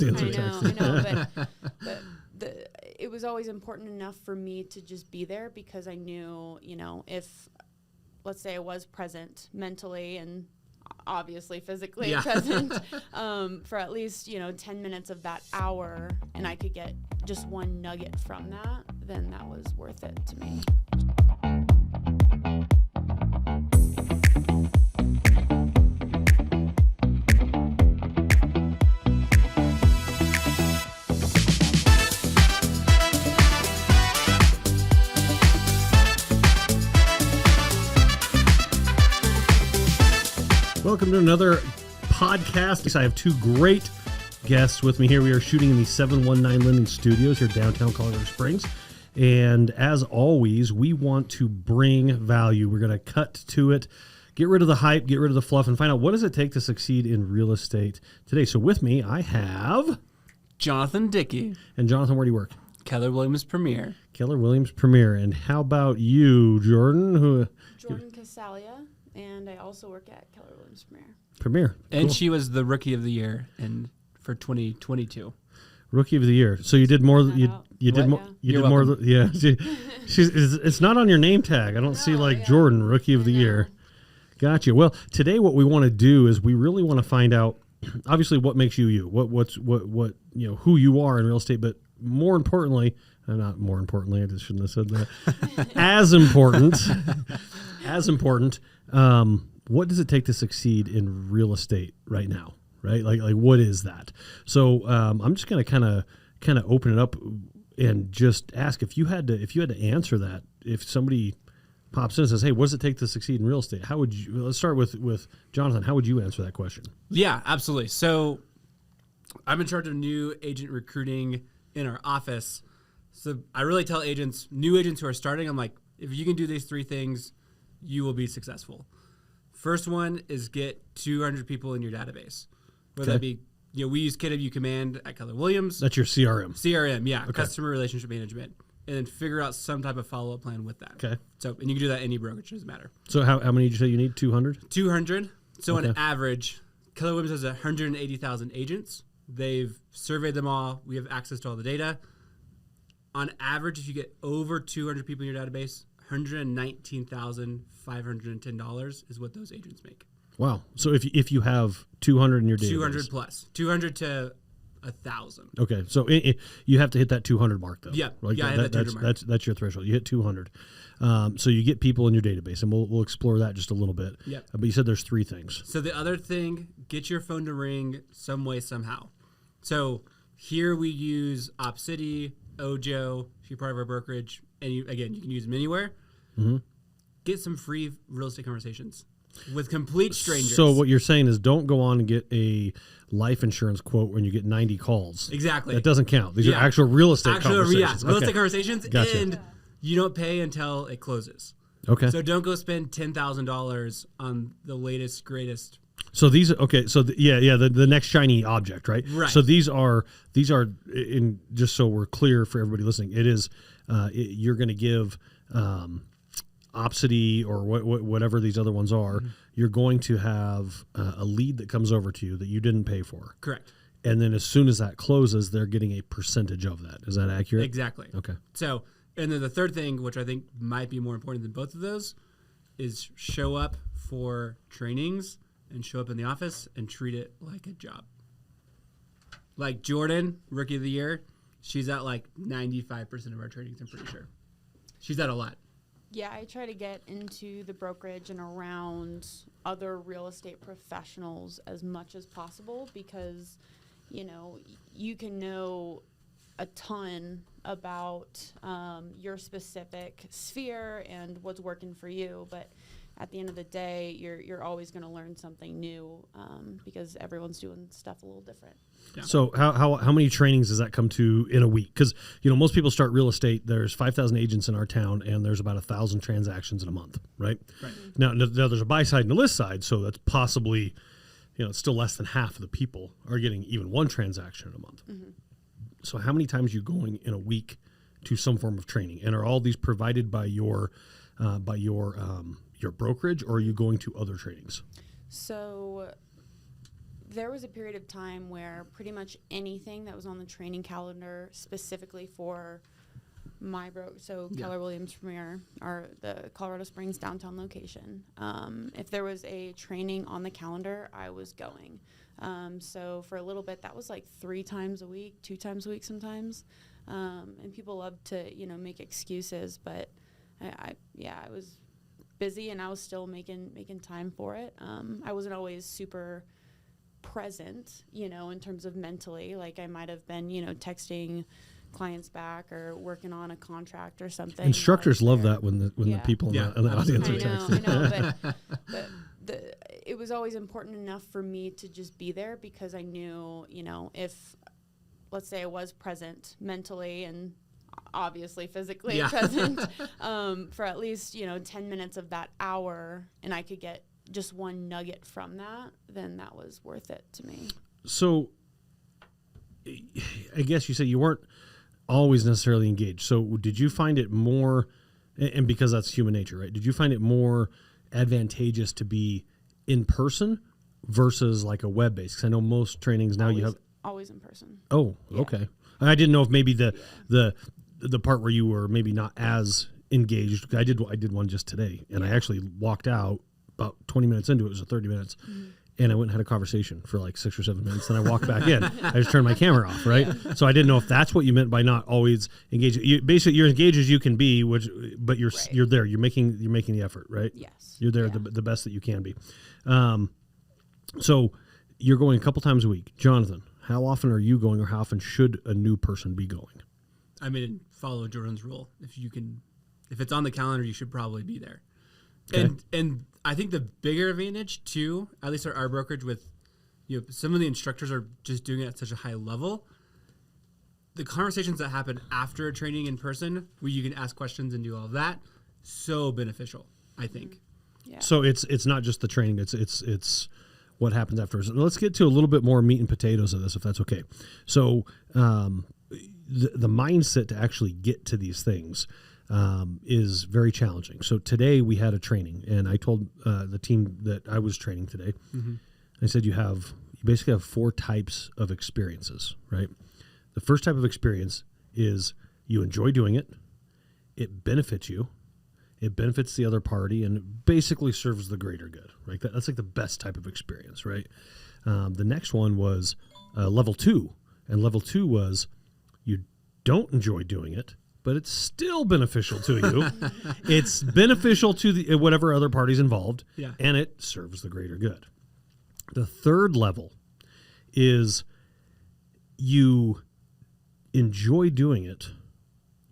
I know, but it was always important enough for me to just be there because I knew, if, let's say I was present mentally and obviously physically present for at least, 10 minutes of that hour, and I could get just one nugget from that, then that was worth it to me. Welcome to another podcast. I have two great guests with me here. We are shooting in the 719 Lending Studios here downtown Colorado Springs. And as always, we want to bring value. We're going to cut to it, get rid of the hype, get rid of the fluff, and find out what does it take to succeed in real estate today. So with me, I have Jonathon Dickey. And Jonathon, where do you work? Keller Williams Premiere. Keller Williams Premiere. And how about you, Jordan? Jordan Cassalia. And I also work at Keller Williams Premiere. And Cool. she was the Rookie of the Year for 2022. Rookie of the Year. So you did more. You did more. You You're did more. welcome. Yeah. It's not on your name tag. I don't see Jordan, Rookie of the Year. Gotcha. Well, today what we want to do is we really want to find out, obviously, what makes you you. What who you are in real estate, but more importantly, not more importantly. I just shouldn't have said that. As important. What does it take to succeed in real estate right now? Right? Like what is that? So I'm just going to kind of open it up and just ask if you had to answer that. If somebody pops in and says, "Hey, what does it take to succeed in real estate?" How would you? Let's start with Jonathon. How would you answer that question? Yeah, absolutely. So I'm in charge of new agent recruiting in our office. So I really tell new agents who are starting, I'm like, if you can do these three things, you will be successful. First one is get 200 people in your database. Whether that be, we use KW Command at Keller Williams. That's your CRM. CRM, yeah, Okay. Customer Relationship Management. And then figure out some type of follow-up plan with that. Okay. So, and you can do that any brokerage, doesn't matter. So how many did you say you need? 200? 200. So Okay. on average, Keller Williams has 180,000 agents. They've surveyed them all. We have access to all the data. On average, if you get over 200 people in your database, $119,510 is what those agents make. Wow. So if you have 200 in your database. 200 plus. 200 to 1,000. Okay. So you have to hit that 200 mark, though. Yeah. I hit that 200 mark. That's your threshold. You hit 200. So you get people in your database, and we'll explore that just a little bit. Yep. But you said there's three things. So the other thing, get your phone to ring some way, somehow. So here we use OpCity, Ojo, if you're part of our brokerage, and you can use them anywhere. Mm-hmm. Get some free real estate conversations with complete strangers. So what you're saying is don't go on and get a life insurance quote when you get 90 calls. Exactly. That doesn't count. These are actual real estate conversations. Yeah, real estate conversations, Gotcha. and you don't pay until it closes. Okay. So don't go spend $10,000 on the latest, greatest. So these So the next shiny object, right? Right. So these are in, just so we're clear for everybody listening. It is you're going to give OpCity or whatever these other ones are. Mm-hmm. You're going to have a lead that comes over to you that you didn't pay for. Correct. And then as soon as that closes, they're getting a percentage of that. Is that accurate? Exactly. Okay. So, and then the third thing, which I think might be more important than both of those, is show up for trainings and show up in the office and treat it like a job. Like Jordan, Rookie of the Year, she's at like 95% of our trainings, I'm pretty sure. She's at a lot. Yeah, I try to get into the brokerage and around other real estate professionals as much as possible because, you can know a ton about your specific sphere and what's working for you, but at the end of the day, you're always going to learn something new because everyone's doing stuff a little different. Yeah. So how many trainings does that come to in a week? Because most people start real estate. There's 5,000 agents in our town, and there's about 1,000 transactions in a month, right? Right. Now there's a buy side and a list side, so that's possibly, it's still less than half of the people are getting even one transaction in a month. Mm-hmm. So how many times are you going in a week to some form of training, and are all these provided by your brokerage, or are you going to other trainings? So there was a period of time where pretty much anything that was on the training calendar specifically for Keller Williams Premiere, or the Colorado Springs downtown location. If there was a training on the calendar, I was going. So for a little bit, that was like 3 times a week, 2 times a week sometimes. And people love to, make excuses, but I was busy and I was still making time for it. I wasn't always super present, in terms of mentally. Like I might have been, texting clients back or working on a contract or something. Instructors love that when the people in the audience are texting. I know, but it was always important enough for me to just be there, because I knew, if, let's say I was present mentally and obviously physically present for at least, 10 minutes of that hour, and I could get just one nugget from that, then that was worth it to me. So I guess you said you weren't always necessarily engaged. So did you find it more, and because that's human nature, right? Did you find it more advantageous to be in person versus like a web-based? Because I know most trainings now always in person. Oh, yeah. Okay. I didn't know if maybe the part where you were maybe not as engaged. I did one just today, and I actually walked out about 20 minutes into it. It was 30 minutes. Mm-hmm. And I went and had a conversation for like 6 or 7 minutes. Then I walked back in. I just turned my camera off, right? Yeah. So I didn't know if that's what you meant by not always engaged. Basically, you're engaged as you can be, but you're there. You're making the effort, right? Yes. You're there the best that you can be. So you're going a couple times a week. Jonathan, how often are you going, or how often should a new person be going? I mean, follow Jordan's rule. If it's on the calendar, you should probably be there. Okay. And I think the bigger advantage too, at least at our brokerage, with some of the instructors are just doing it at such a high level. The conversations that happen after a training in person, where you can ask questions and do all of that, so beneficial, I think. Yeah. So it's not just the training; it's what happens afterwards. Let's get to a little bit more meat and potatoes of this, if that's okay. So the mindset to actually get to these things is very challenging. So today we had a training, and I told the team that I was training today, I said you basically have 4 types of experiences, right? The first type of experience is you enjoy doing it, it benefits you, it benefits the other party, and it basically serves the greater good, right? That's like the best type of experience, right? The next one was level 2, and level 2 was you don't enjoy doing it, but it's still beneficial to you. It's beneficial to whatever other party's involved, and it serves the greater good. The third level is you enjoy doing it,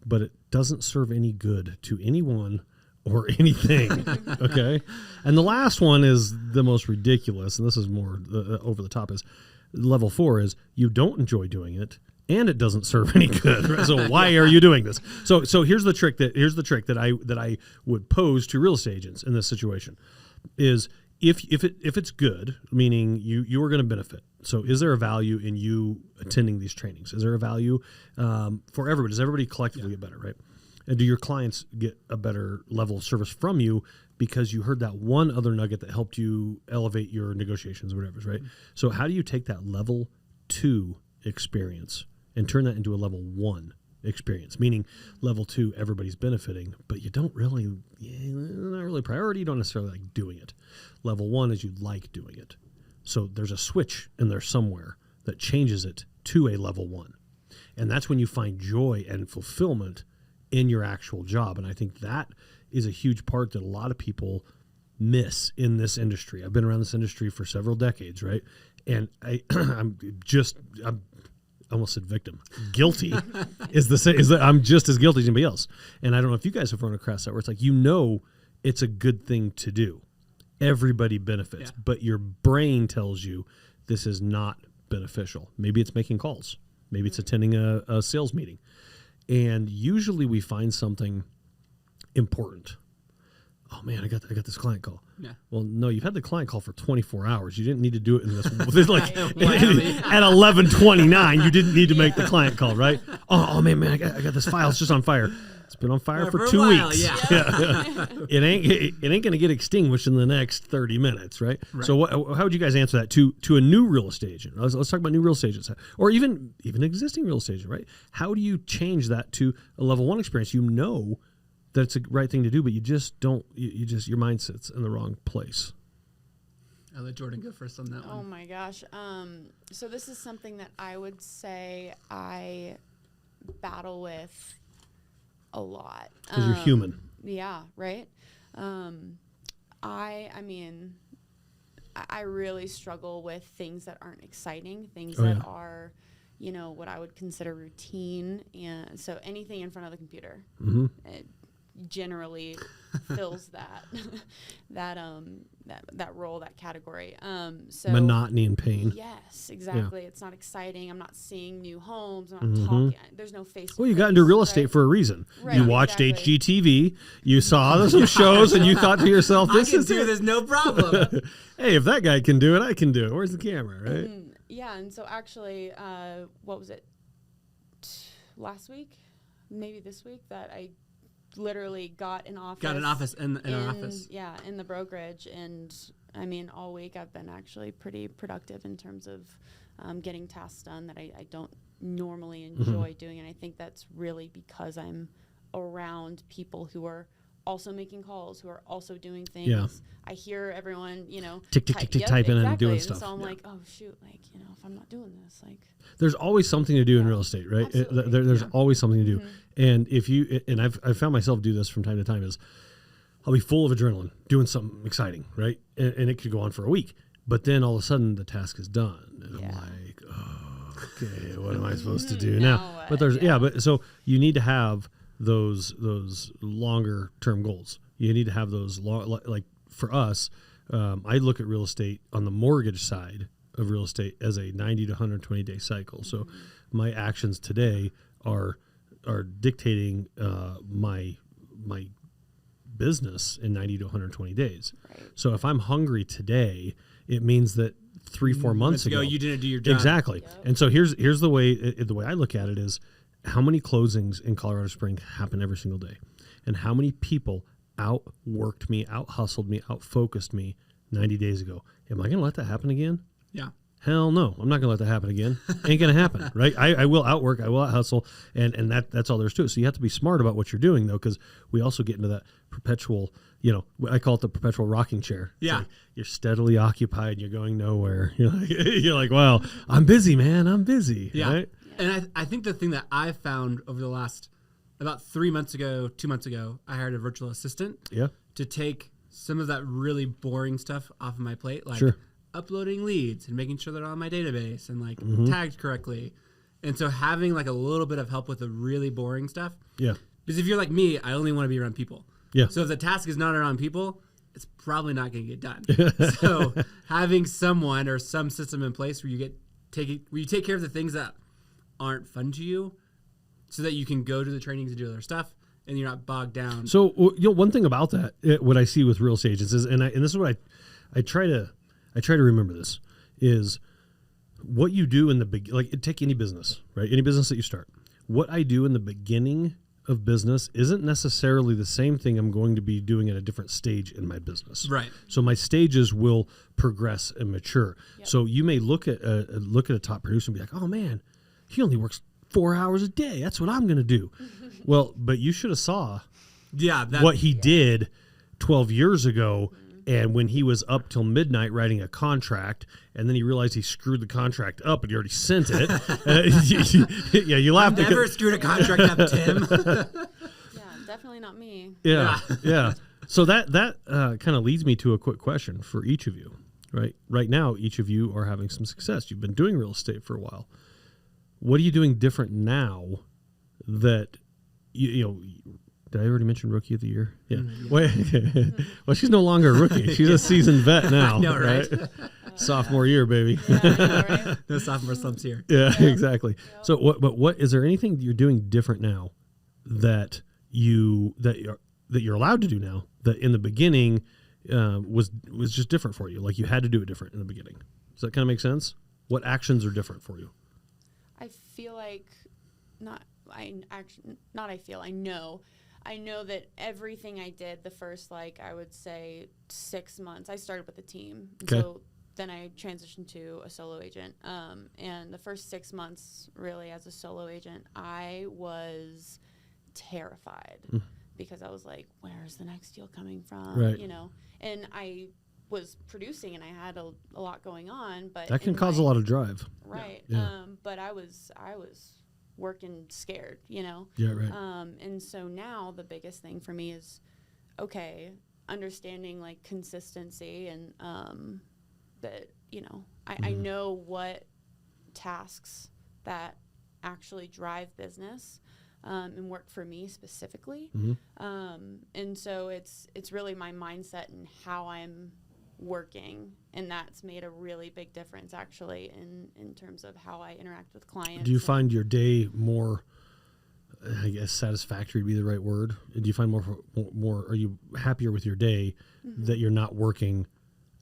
but it doesn't serve any good to anyone or anything, okay? And the last one is the most ridiculous, and this is more over the top, is level 4 is you don't enjoy doing it, and it doesn't serve any good. Right? So why are you doing this? So here's the trick that I would pose to real estate agents in this situation is if it's good, meaning you are going to benefit. So is there a value in you attending these trainings? Is there a value for everybody? Does everybody collectively get better, right? And do your clients get a better level of service from you because you heard that one other nugget that helped you elevate your negotiations or whatever, right? So how do you take that level 2 experience and turn that into a level 1 experience, meaning level 2, everybody's benefiting, but you don't really, not really priority, you don't necessarily like doing it. Level 1 is you like doing it. So there's a switch in there somewhere that changes it to a level 1. And that's when you find joy and fulfillment in your actual job. And I think that is a huge part that a lot of people miss in this industry. I've been around this industry for several decades, right? And I'm almost said victim. Guilty is that I'm just as guilty as anybody else. And I don't know if you guys have run across that where it's like, it's a good thing to do. Everybody benefits, but your brain tells you this is not beneficial. Maybe it's making calls. Maybe it's attending a sales meeting. And usually we find something important. Oh man, I got this client call. Yeah. Well, no, you've had the client call for 24 hours. You didn't need to do it in this. Like at 11:29, you didn't need to make the client call, right? Oh man, I got this file. It's just on fire. It's been on fire for a 2 while, weeks. yeah. It ain't going to get extinguished in the next 30 minutes, right? So how would you guys answer that to a new real estate agent? Let's talk about new real estate agents, or even existing real estate agent, right? How do you change that to a level 1 experience? You know that it's the right thing to do, but you just don't. You just your mindset's in the wrong place. I'll let Jordan go first on that one. Oh my gosh. So this is something that I would say I battle with a lot. Because you're human. Yeah, right. I mean, I really struggle with things that aren't exciting, things that are, you know, what I would consider routine, and so anything in front of the computer. It generally fills that role, that category. So Monotony and pain. yes, exactly. It's not exciting. I'm not seeing new homes. I'm not talking. There's no face. Well, you got into real estate for a reason. Right, You watched exactly. HGTV, you saw some shows, and you thought to yourself, I "This can is do it. this, no problem. Hey, if that guy can do it, I can do it." Where's the camera, right? Yeah, and so actually, what was it? Last week, maybe this week, that I literally got an office. Got an office in our office. Yeah, in the brokerage, and I mean, all week I've been actually pretty productive in terms of getting tasks done that I don't normally enjoy doing, and I think that's really because I'm around people who are also making calls, who are also doing things. Yeah. I hear everyone, you know, Tick, tick, tick, tick, typing and doing stuff. So I'm like, oh shoot, like, you know, if I'm not doing this, like. There's always something to do in real estate, right? Absolutely. There's always something to do. And if you, and I've found myself do this from time to time, is I'll be full of adrenaline doing something exciting, right? And it could go on for a week, but then all of a sudden the task is done. And I'm like, oh, okay, what am I supposed to do now? But there's, but so you need to have those longer term goals. You need to have those like for us, I look at real estate on the mortgage side of real estate as a 90 to 120 day cycle. So my actions today are dictating my business in 90 to 120 days. Right. So if I'm hungry today, it means that 3-4 months ago you didn't do your job. Exactly. Yep. And so here's the way I look at it is how many closings in Colorado Springs happen every single day, and how many people outworked me, out-hustled me, out-focused me 90 days ago. Am I going to let that happen again? Yeah. Hell no, I'm not going to let that happen again. Ain't going to happen, right? I will outwork, I will out-hustle, and that's all there's to it. So you have to be smart about what you're doing, though, because we also get into that perpetual, you know, I call it the perpetual rocking chair. It's like you're steadily occupied, you're going nowhere. You're like, well, I'm busy, man, I'm busy. Yeah. Right? And I think the thing that I found over the last, about 2 months ago, I hired a virtual assistant to take some of that really boring stuff off of my plate, like uploading leads and making sure they're on my database and like tagged correctly. And so having like a little bit of help with the really boring stuff. Yeah. Because if you're like me, I only want to be around people. Yeah. So if the task is not around people, it's probably not going to get done. So having someone or some system in place where you take care of the things that aren't fun to you, so that you can go to the trainings and do other stuff, and you're not bogged down. So one thing about that, what I see with real estate agents is, and this is what I try to remember this, is what you do in the beginning. Like, take any business, right? Any business that you start. What I do in the beginning of business isn't necessarily the same thing I'm going to be doing at a different stage in my business. Right. So my stages will progress and mature. Yep. So you may look at a top producer and be like, oh man, he only works 4 hours a day. That's what I'm going to do. Well, but you should have saw what he did 12 years ago. And when he was up till midnight writing a contract, and then he realized he screwed the contract up and he already sent it. You laugh. I've never screwed a contract up, Tim. Yeah, definitely not me. Yeah. So that kind of leads me to a quick question for each of you. Right now, each of you are having some success. You've been doing real estate for a while. What are you doing different now that you know? Did I already mention Rookie of the Year? Yeah. Well, she's no longer a rookie. She's a seasoned vet now. No, right? Sophomore year, baby. Yeah, I know, right? No sophomore slumps here. Yeah, exactly. Yep. So, what is there anything you're doing different now that you're allowed to do now that in the beginning was just different for you? Like you had to do it different in the beginning. Does that kind of make sense? What actions are different for you? I feel like I know that everything I did the first, like, I would say 6 months, I started with a team. Okay. So then I transitioned to a solo agent. And the first 6 months, really, as a solo agent, I was terrified because I was like, where's the next deal coming from? Right. You know, and I was producing and I had a lot going on, but That can cause a lot of drive. right. Yeah. But I was working scared, you know? Yeah, right. And so now the biggest thing for me is, okay, understanding like consistency and, that, you know, I know what tasks that actually drive business, and work for me specifically. And so it's really my mindset and how I'm working, and that's made a really big difference actually in terms of how I interact with clients. Do you find your day more, I guess, satisfactory would be the right word? Do you find more? Are you happier with your day that you're not working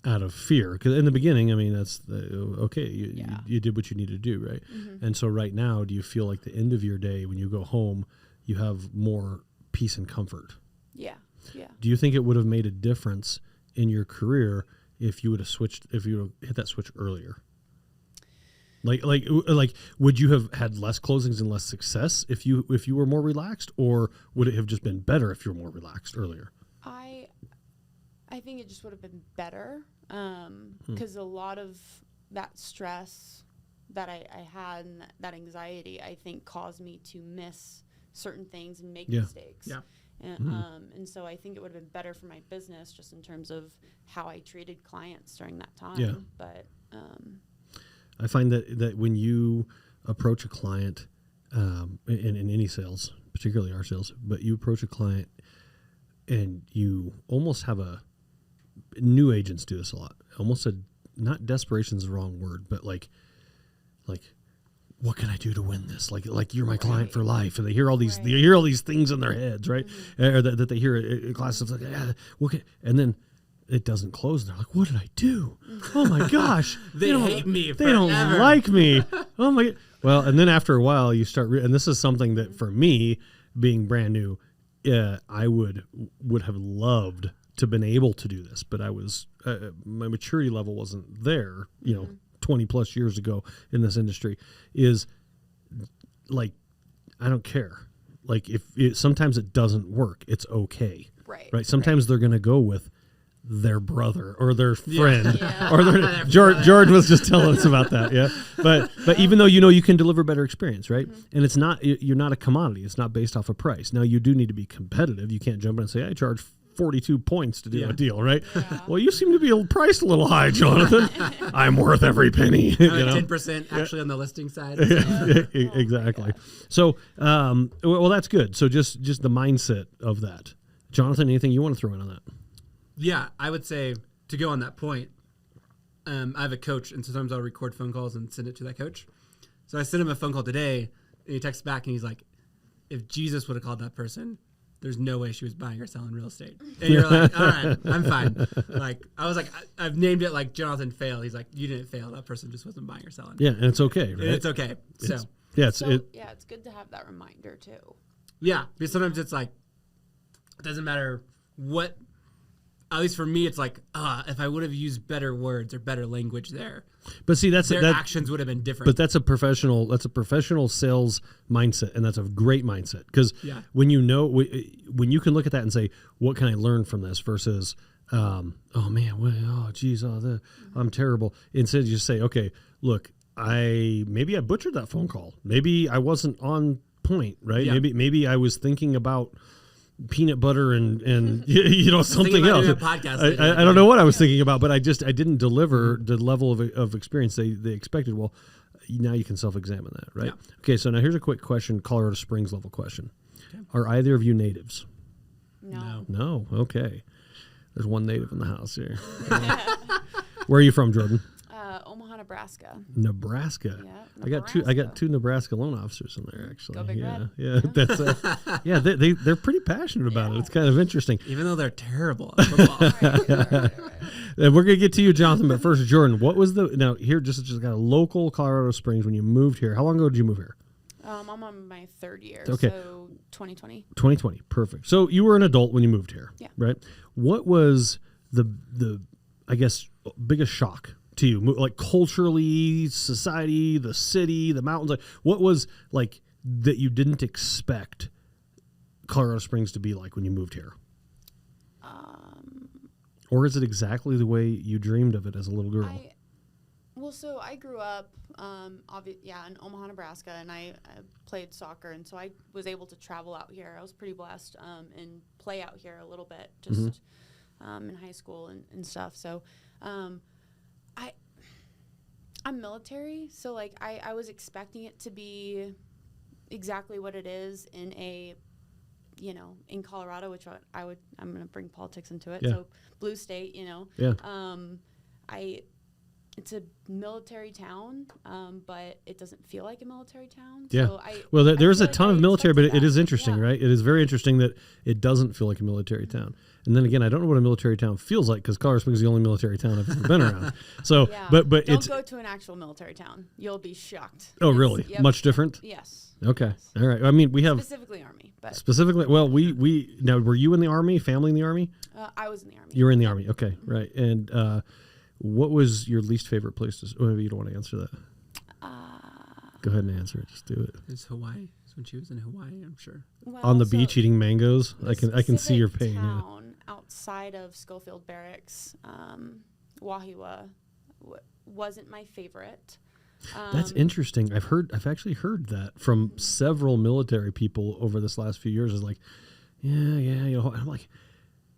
out of fear? Because in the beginning, I mean, that's okay. You did what you needed to do, right? And so right now, do you feel like the end of your day when you go home, you have more peace and comfort? Yeah. Do you think it would have made a difference in your career if you would have hit that switch earlier? Like, would you have had less closings and less success if you were more relaxed, or would it have just been better if you were more relaxed earlier? I think it just would have been better, because a lot of that stress that I had and that anxiety, I think, caused me to miss certain things and make mistakes. Yeah. And so I think it would have been better for my business just in terms of how I treated clients during that time. Yeah. But I find that when you approach a client, in any sales, particularly our sales, but you approach a client and you almost have new agents do this a lot. Almost not desperation is the wrong word, but like, what can I do to win this? Like you're my client for life, and they hear all these things in their heads, right? Or that they hear in class of like, and then it doesn't close, and they're like, what did I do? Oh my gosh, they hate me. They don't like me. Oh my. Well, and then after a while, you start, and this is something that for me, being brand new, I would have loved to been able to do this, but I was my maturity level wasn't there. 20 plus years ago in this industry, is like, I don't care. Like sometimes it doesn't work. It's okay. Right. Sometimes they're going to go with their brother or their friend or their George was just telling us about that. Yeah. But even though, you can deliver better experience, right? And it's not, you're not a commodity. It's not based off of price. Now you do need to be competitive. You can't jump in and say, I charge 42 points to do a deal, right? Yeah. Well, you seem to be priced a little high, Jonathan. I'm worth every penny. 10% actually on the listing side. Exactly. So, well, that's good. So just the mindset of that. Jonathan, anything you want to throw in on that? Yeah, I would say, to go on that point, I have a coach, and sometimes I'll record phone calls and send it to that coach. So I sent him a phone call today, and he texts back, and he's like, if Jesus would have called that person, there's no way she was buying or selling real estate. And you're like, all right, I'm fine. Like, I was like, I've named it like Jonathon fail. He's like, you didn't fail. That person just wasn't buying or selling. Yeah, and it's okay, right? And it's okay. It's good to have that reminder too. Yeah, because sometimes it's like, it doesn't matter what, at least for me, it's like, if I would have used better words or better language there. But see, their actions would have been different. But that's a professional sales mindset, and that's a great mindset, because when when you can look at that and say, what can I learn from this versus, I'm terrible. Instead, you just say, okay, look, maybe I butchered that phone call. Maybe I wasn't on point, right? Yeah. Maybe I was thinking about peanut butter and something else. I don't know what I was thinking about, but I didn't deliver the level of experience they expected. Well, now you can self-examine that, right? Yeah. Okay, so now here's a quick question, Colorado Springs level question. Okay. Are either of you natives? No. Okay. There's one native in the house here. Where are you from, Jordan? Omaha, Nebraska. Nebraska. Yeah, I got two Nebraska loan officers in there, actually. Go Big Red. Yeah. That's they're pretty passionate about it. It's kind of interesting, even though they're terrible at football. Right. And we're gonna get to you, Jonathan, but first, Jordan, what was just got a local Colorado Springs when you moved here? How long ago did you move here? I'm on my 3rd year. Okay. So 2020. 2020. Perfect. So you were an adult when you moved here. Yeah. Right. What was the I guess biggest shock to you, like culturally, society, the city, the mountains? Like, what was like that you didn't expect Colorado Springs to be like when you moved here? Or is it exactly the way you dreamed of it as a little girl? So I grew up, in Omaha, Nebraska, and I played soccer, and so I was able to travel out here. I was pretty blessed and play out here a little bit, just in high school and stuff. So I'm military, so like I was expecting it to be exactly what it is in Colorado, which I'm going to bring politics into it. Yeah. So blue state, Yeah. It's a military town, but it doesn't feel like a military town. Yeah. So there's a feel like ton I of military, but expected it is that. interesting, Yeah. right? It is very interesting that it doesn't feel like a military town. And then again, I don't know what a military town feels like because Colorado Springs is the only military town I've ever been around. So, Yeah. but Don't it's go to an actual military town. You'll be shocked. oh really Yep. much different. Yes. Okay, Yes. all right. I mean, we have Specifically Army, but specifically. Well, we now were you in the Army? Family in the Army? I was in the Army. You were in the Army. Okay, right. And what was your least favorite place to? Oh, maybe you don't want to answer that. Go ahead and answer it. Just do it. It's Hawaii. It's when she was in Hawaii, I'm sure. Well, On the so beach eating mangoes. I can see your specific pain. Yeah. Town outside of Schofield Barracks, Wahiwa, wasn't my favorite. That's interesting. I've actually heard that from several military people over this last few years. Is like, yeah. I'm like,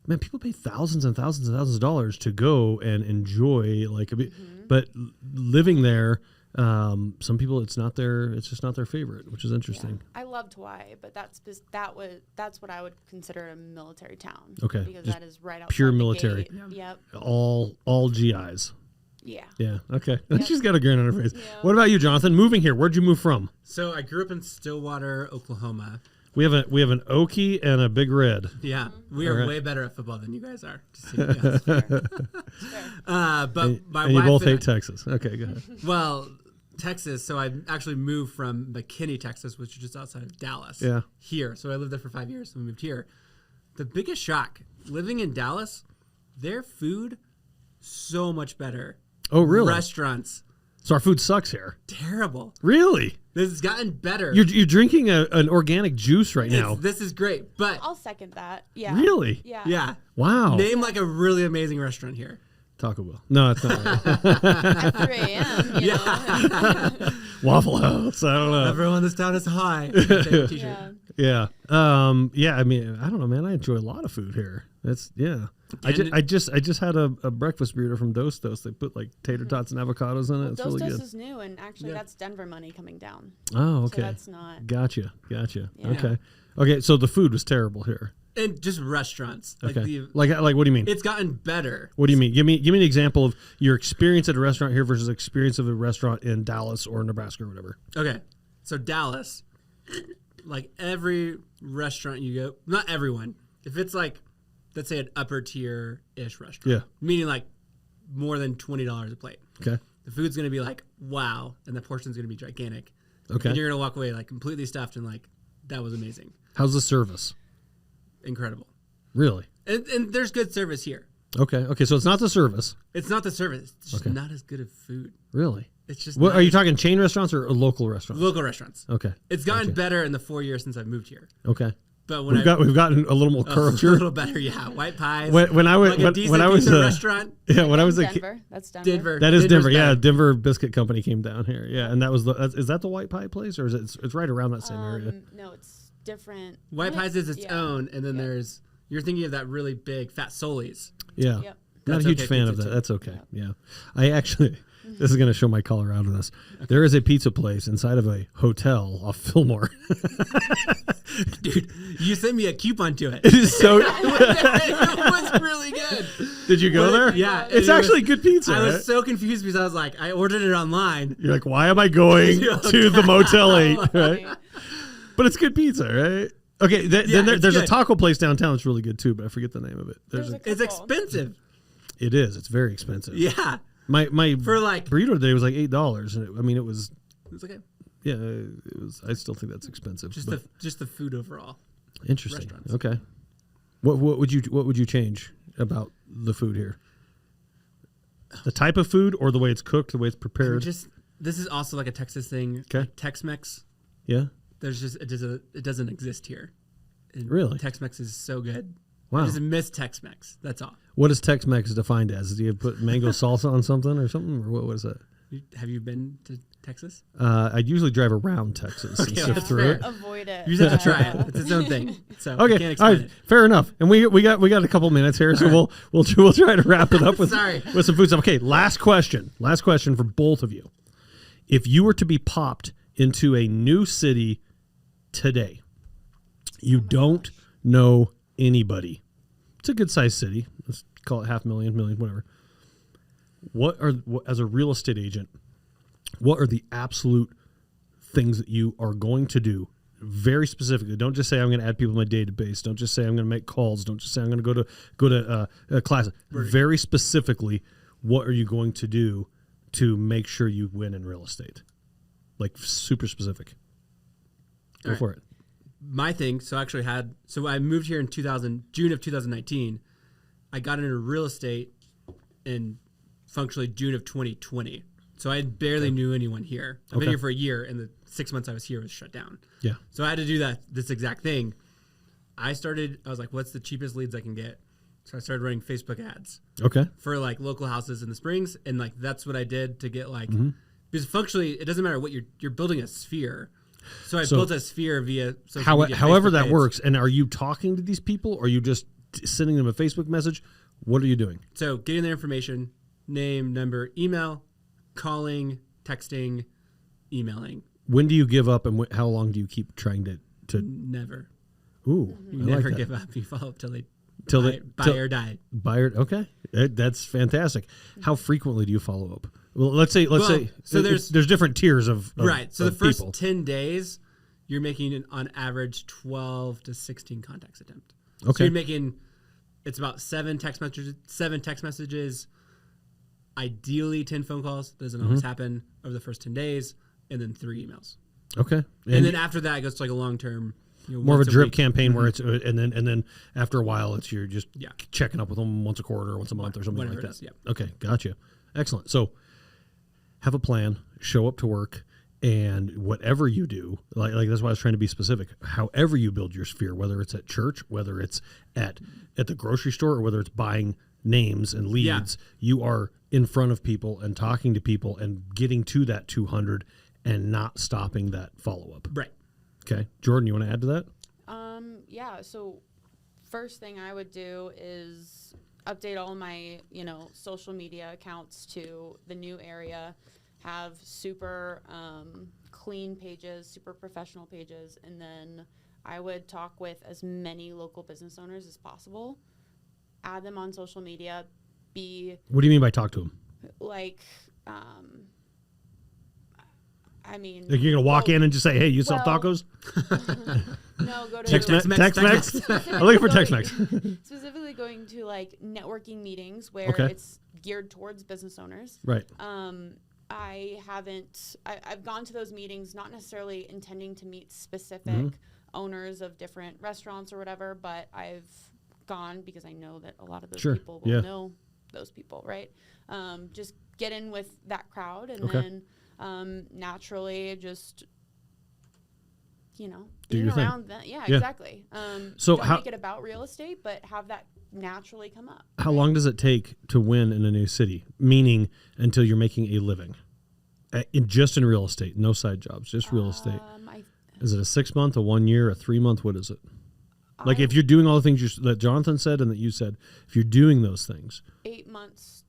man, people pay thousands and thousands and thousands of dollars to go and enjoy like a bit, but living there, some people it's just not their favorite, which is interesting. Yeah. I loved Hawaii, but that's what I would consider a military town. Okay, because just that is right outside pure the military. gate. Yep. All GIs. Yeah. Yeah. Okay. Yep. She's got a grin on her face. Yeah. What about you, Jonathan? Moving here, where'd you move from? So I grew up in Stillwater, Oklahoma. We have an Okie and a Big Red. Yeah, we are All right. way better at football than you guys are. Just so you know. But my And you wife both and hate Texas. Okay, go ahead. Well, Texas. So I actually moved from McKinney, Texas, which is just outside of Dallas. Yeah. Here. So I lived there for 5 years. So we moved here. The biggest shock living in Dallas, their food so much better. Oh, really? Restaurants So our food sucks here. terrible. Really? This has gotten better. You're drinking an organic juice right now. This is great, but I'll second that. Yeah. Really? Yeah. yeah. Wow. Name like a really amazing restaurant here. Taco Bell. No, it's not. At 3 a.m. You know. Waffle House. I don't know. Everyone in this town is high. T-shirt. Yeah. Yeah. Yeah. I mean, I don't know, man. I enjoy a lot of food here. That's yeah. I just had a breakfast burrito from Dos. They put like tater tots and avocados in it. It's really Dos good. is new, and actually that's Denver money coming down. Oh, okay. So that's not. Gotcha. Yeah. Okay. So the food was terrible here. And just restaurants. Like Okay. Like what do you mean? it's gotten better. What do you mean? Give me an example of your experience at a restaurant here versus experience of a restaurant in Dallas or Nebraska or whatever. Okay. So Dallas, like every restaurant you go, not everyone. If it's like, let's say an upper tier ish restaurant. Yeah. Meaning like more than $20 a plate. Okay. The food's gonna be like, wow, and the portion's gonna be gigantic. Okay. And you're gonna walk away like completely stuffed and like, that was amazing. How's the service? Incredible. Really? And there's good service here. Okay. So it's not the service. It's not the service. It's just Okay. not as good of food. Really? It's just What not are you as- talking? Chain restaurants or local restaurants? local restaurants. Okay. It's gotten Gotcha. better in the 4 years since I've moved here. Okay. But when We've gotten a little more a culture. little better, yeah. White pies. When I was like a decent when I was pizza a restaurant. when I was a kid. Denver. That's Denver. Denver. That is Denver's Denver. Yeah, better. Denver Biscuit Company came down here. Yeah, and that was is that the White Pie place or is it? It's right around that same area. No, it's different. White pies is its Yeah. own, and then Yeah. there's you're thinking of that really big fat Soli's. Yeah. Yep. Not That's a huge okay fan of pizza that. too. That's okay. Yeah. I actually, this is going to show my Coloradoness. There is a pizza place inside of a hotel off Fillmore. Dude, you sent me a coupon to it. It is so. It was really good. Did you go there? Yeah, It's it actually was- good pizza. I was right? so confused because I was like, I ordered it online. You're like, why am I going to the Motel 8? Right? Funny. But it's good pizza, right? Okay. Yeah, Then it's there's a good. taco place downtown that's really good too, but I forget the name of it. There's a It's couple. expensive. It is. It's very expensive. Yeah. My For like, burrito today was like $8, and it was it's okay. Yeah, it was. I still think that's expensive. Just the food overall. Interesting. Restaurants. Okay. What would you change about the food here? The type of food, or the way it's cooked, the way it's prepared? This is also like a Texas thing. Okay. Like Tex-Mex. Yeah. It doesn't exist here. And Really? Tex-Mex is so good. Wow. I just miss Tex-Mex. That's all. What is Tex-Mex defined as? Do you put mango salsa on something or something, or what is that? Have you been to Texas? I usually drive around Texas and Okay, sift through it. Avoid it. You just have to try it. It's its own thing. So I Okay, can't all explain right, it. fair enough. And we got a couple minutes here, so we'll try to wrap it up with Sorry. with some food stuff. Okay, last question for both of you. If you were to be popped into a new city today, you don't know anybody. It's a good sized city. Let's call it 500,000, million, whatever. As a real estate agent, what are the absolute things that you are going to do? Very specifically. Don't just say I'm going to add people to my database. Don't just say I'm going to make calls. Don't just say I'm going to go to a class. Right. Very specifically, what are you going to do to make sure you win in real estate? Like super specific. Go for it. My thing. So I moved here in June of 2019. I got into real estate in functionally June of 2020. So I barely knew anyone here. I've been here for a year, and the 6 months I was here was shut down. Yeah. So I had to do this exact thing. I was like, what's the cheapest leads I can get? So I started running Facebook ads. Okay. For like local houses in the Springs, and like that's what I did to get like because functionally it doesn't matter what you're building a sphere. So I built a sphere via social media, however Facebook that page. works. And are you talking to these people, or are you just sending them a Facebook message? What are you doing? So getting their information, name, number, email, calling, texting, emailing. When do you give up, and how long do you keep trying to? Never. Ooh, You I like never that. give up. You follow up till they buy or die. Buyer, okay, that's fantastic. How frequently do you follow up? Well, let's say so there's different tiers of right. So of the first people. 10 days, you're making on average 12 to 16 contacts attempt. Okay, So you're making it's about 7 text messages. Ideally, 10 phone calls. Doesn't always happen over the first 10 days, and then 3 emails. Okay, And then after that, it goes to like a long term. more of a drip campaign where it's and then after a while it's you're just Yeah. checking up with them once a quarter or once a month or something Whatever like it that. is, yep. Okay, gotcha. Excellent. So have a plan, show up to work, and whatever you do, like that's why I was trying to be specific. However you build your sphere, whether it's at church, whether it's at the grocery store, or whether it's buying names and leads, you are in front of people and talking to people and getting to that 200 and not stopping that follow up. Right. Okay, Jordan, you want to add to that? Yeah. So first thing I would do is update all my, social media accounts to the new area, have super clean pages, super professional pages, and then I would talk with as many local business owners as possible, add them on social media, What do you mean by talk to them? like, Like you're going to walk in and just say, hey, you sell tacos? No, go to Tex-Mex? I'm looking for Tex-Mex. specifically going to like networking meetings where it's geared towards business owners. Right. I've gone to those meetings not necessarily intending to meet specific owners of different restaurants or whatever, but I've gone because I know that a lot of those people will know those people, right? Just get in with that crowd and then naturally just do your around thing. that. Exactly. So don't make it about real estate, but have that naturally come up. How long does it take to win in a new city? Meaning until you're making a living, just in real estate, no side jobs, just real estate. Is it a 6 month, a 1 year, a 3 month? What is it? Like if you're doing all the things that Jonathon said and that you said, if you're doing those things, 8 months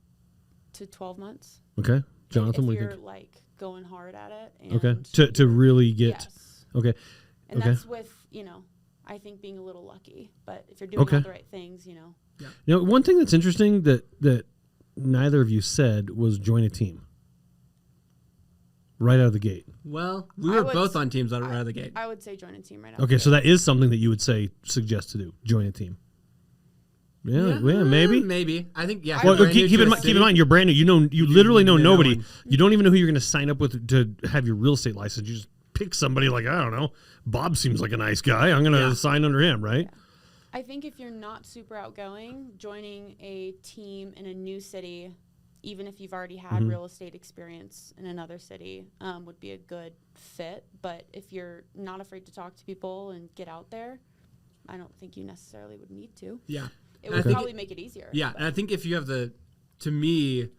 to 12 months. Okay, Jonathon, if what do you you're think? like going hard at it. And Okay, to really get. Yes. Okay. And that's with I think being a little lucky, but if you're doing all the right things, One thing that's interesting that neither of you said was join a team. Right out of the gate. Well, we were both on teams right out of the gate. I would say join a team right out. Okay, so that is something that you would suggest to do. Join a team. Yeah, maybe. Maybe. I think, yeah. Well, keep in mind, you're brand new. You literally know nobody. You don't even know who you're going to sign up with to have your real estate license. You just pick somebody like, I don't know, Bob seems like a nice guy. I'm going to sign under him, right? Yeah. I think if you're not super outgoing, joining a team in a new city, even if you've already had real estate experience in another city, would be a good fit. But if you're not afraid to talk to people and get out there, I don't think you necessarily would need to. Yeah. It would probably make it easier. Yeah, and I think if you have to me,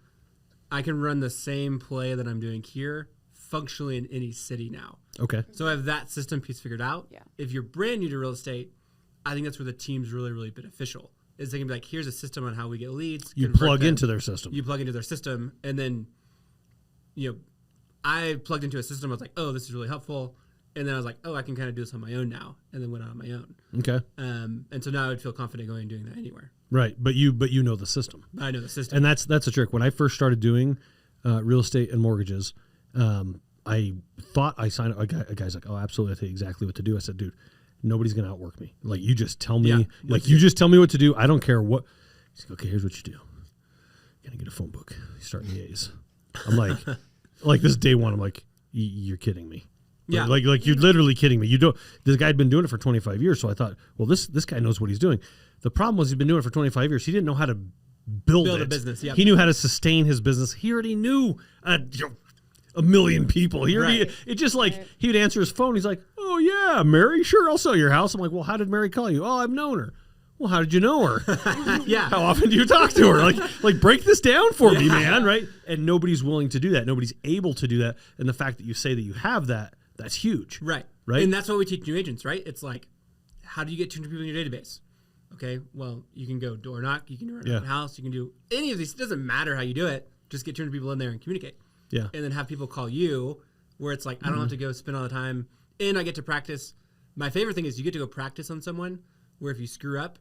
I can run the same play that I'm doing here functionally in any city now. Okay. So I have that system piece figured out. Yeah. If you're brand new to real estate, I think that's where the team's really, really beneficial. Is they can be like, here's a system on how we get leads. You plug into their system. You plug into their system, and then, I plugged into a system. I was like, oh, this is really helpful. And then I was like, oh, I can kind of do this on my own now, and then went out on my own. Okay. And so now I would feel confident going and doing that anywhere. Right, but you know the system. I know the system, and that's the trick. When I first started doing real estate and mortgages, I thought I signed up. A guy's like, oh, absolutely, I tell you exactly what to do. I said, dude, nobody's gonna outwork me. Like, you just tell me. You just tell me what to do. I don't care what. He's like, okay, here's what you do. You're gonna get a phone book. You start in the A's. I'm like this is day one. I'm like, you're kidding me. Yeah. Like you're literally kidding me. You don't. This guy had been doing it for 25 years, so I thought, well, this guy knows what he's doing. The problem was he's been doing it for 25 years. He didn't know how to build a business. Yep. He knew how to sustain his business. He already knew a million people. He already, it just like he would answer his phone. He's like, oh yeah, Mary, sure, I'll sell your house. I'm like, well, how did Mary call you? Oh, I've known her. Well, how did you know her? Yeah. How often do you talk to her? Like break this down for me, man. Right? And nobody's willing to do that. Nobody's able to do that. And the fact that you say that you have that, that's huge. Right. Right. And that's what we teach new agents, right? It's like, how do you get 200 people in your database? Okay, well, you can go door knock, you can do an open house, you can do any of these. It doesn't matter how you do it. Just get 200 people in there and communicate. Yeah. And then have people call you, where it's like, I don't have to go spend all the time, and I get to practice. My favorite thing is you get to go practice on someone where if you screw up,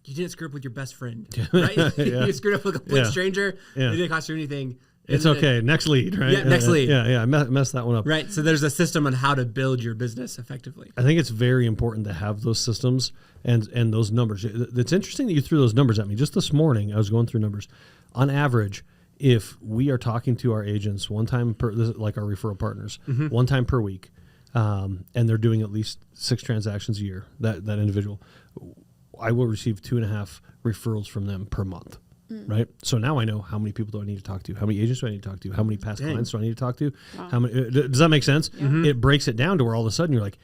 you didn't screw up with your best friend, right? You screwed up with a complete stranger. It didn't cost you anything. It's okay. Next lead, right? Yeah, next lead. Yeah. I messed that one up. Right. So there's a system on how to build your business effectively. I think it's very important to have those systems and those numbers. It's interesting that you threw those numbers at me. Just this morning, I was going through numbers. On average, if we are talking to our agents one time per, like our referral partners, one time per week, and they're doing at least 6 transactions a year, that individual, I will receive 2.5 referrals from them per month. Right. So now I know how many people do I need to talk to? How many agents do I need to talk to? How many past clients do I need to talk to? Wow. How many? Does that make sense? Yeah. It breaks it down to where all of a sudden you're like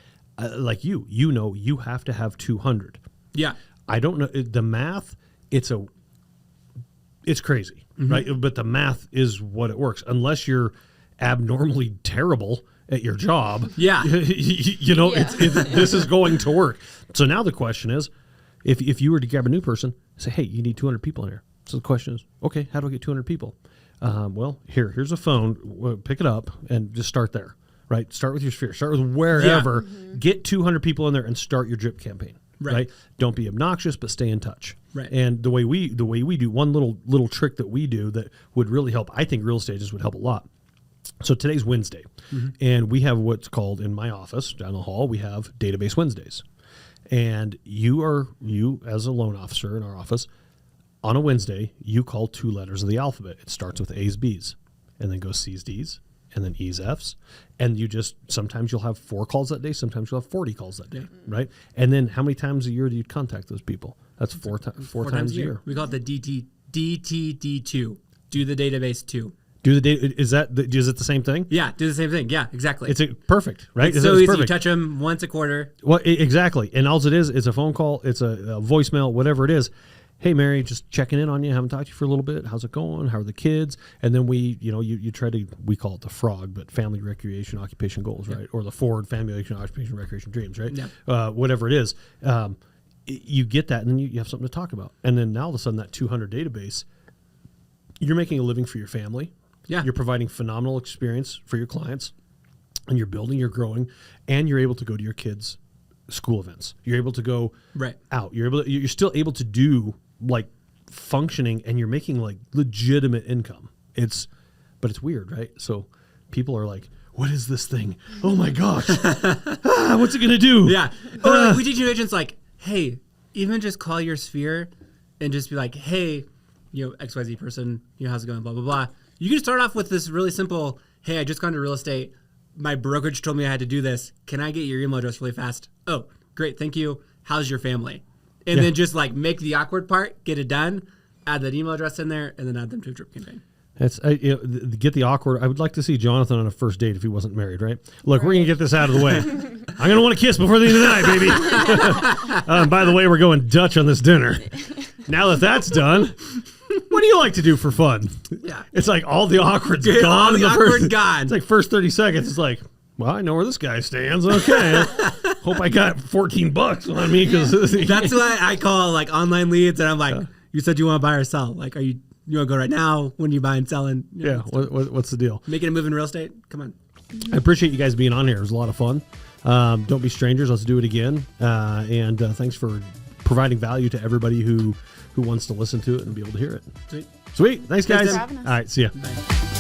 you have to have 200. Yeah. I don't know the math. It's crazy, right? But the math is what it works. Unless you're abnormally terrible at your job. Yeah. This is going to work. So now the question is, if you were to grab a new person, say, hey, you need 200 people in here. So the question is, okay, how do I get 200 people? Well, here's a phone. Pick it up and just start there, right? Start with your sphere. Start with wherever. Yeah. Get 200 people in there and start your drip campaign, right? Don't be obnoxious, but stay in touch. Right. And the way we do, one little trick that we do that would really help, I think real estate agents would help a lot. So today's Wednesday, and we have what's called in my office down the hall, we have Database Wednesdays. And you as a loan officer in our office, on a Wednesday, you call 2 letters of the alphabet. It starts with A's, B's, and then goes C's, D's, and then E's, F's. And sometimes you'll have 4 calls that day. Sometimes you'll have 40 calls that day, right? And then how many times a year do you contact those people? That's four times a year. We call it the DTD2. Do the database 2. Do the data? Is it the same thing? Yeah, do the same thing. Yeah, exactly. It's perfect, right? It's so easy. You touch them once a quarter. Well, exactly. And all it is, it's a phone call, it's a voicemail, whatever it is. Hey, Mary, just checking in on you. Haven't talked to you for a little bit. How's it going? How are the kids? And then you try to, we call it the FROG, but family, recreation, occupation goals, right? Or the FORD, family, occupation, recreation, dreams, right? Yeah. Whatever it is. You get that, and then you have something to talk about. And then now all of a sudden, that 200 database, you're making a living for your family. Yeah. You're providing phenomenal experience for your clients, and you're building, you're growing, and you're able to go to your kids' school events. You're able to go out. You're still able to do like functioning, and you're making like legitimate income. But it's weird, right? So people are like, what is this thing? Oh my gosh. What's it going to do? Yeah. Or we teach new agents like, hey, even just call your sphere and just be like, hey, XYZ person, how's it going? Blah, blah, blah. You can start off with this really simple, hey, I just got into real estate. my brokerage told me I had to do this. Can I get your email address really fast? Oh, great. Thank you. How's your family? And then just like make the awkward part, get it done, add that email address in there, and then add them to a drip campaign. That's get the awkward. I would like to see Jonathon on a first date if he wasn't married, right? Look, we're gonna get this out of the way. I'm gonna want to kiss before the end of the night, baby. And by the way, we're going Dutch on this dinner. Now that that's done, what do you like to do for fun? Yeah, it's like all the awkward's gone. All the awkward first, gone. It's like first 30 seconds. It's like, well, I know where this guy stands. Okay, hope I got $14 on me because that's why I call like online leads, and I'm like, you said you want to buy or sell. Like, you want to go right now? When you buying, selling? Yeah. What's the deal? Making a move in real estate? Come on. I appreciate you guys being on here. It was a lot of fun. Don't be strangers. Let's do it again. And thanks for providing value to everybody who wants to listen to it and be able to hear it. Sweet. Sweet. Thanks, guys. for having us. All right. See ya. Bye.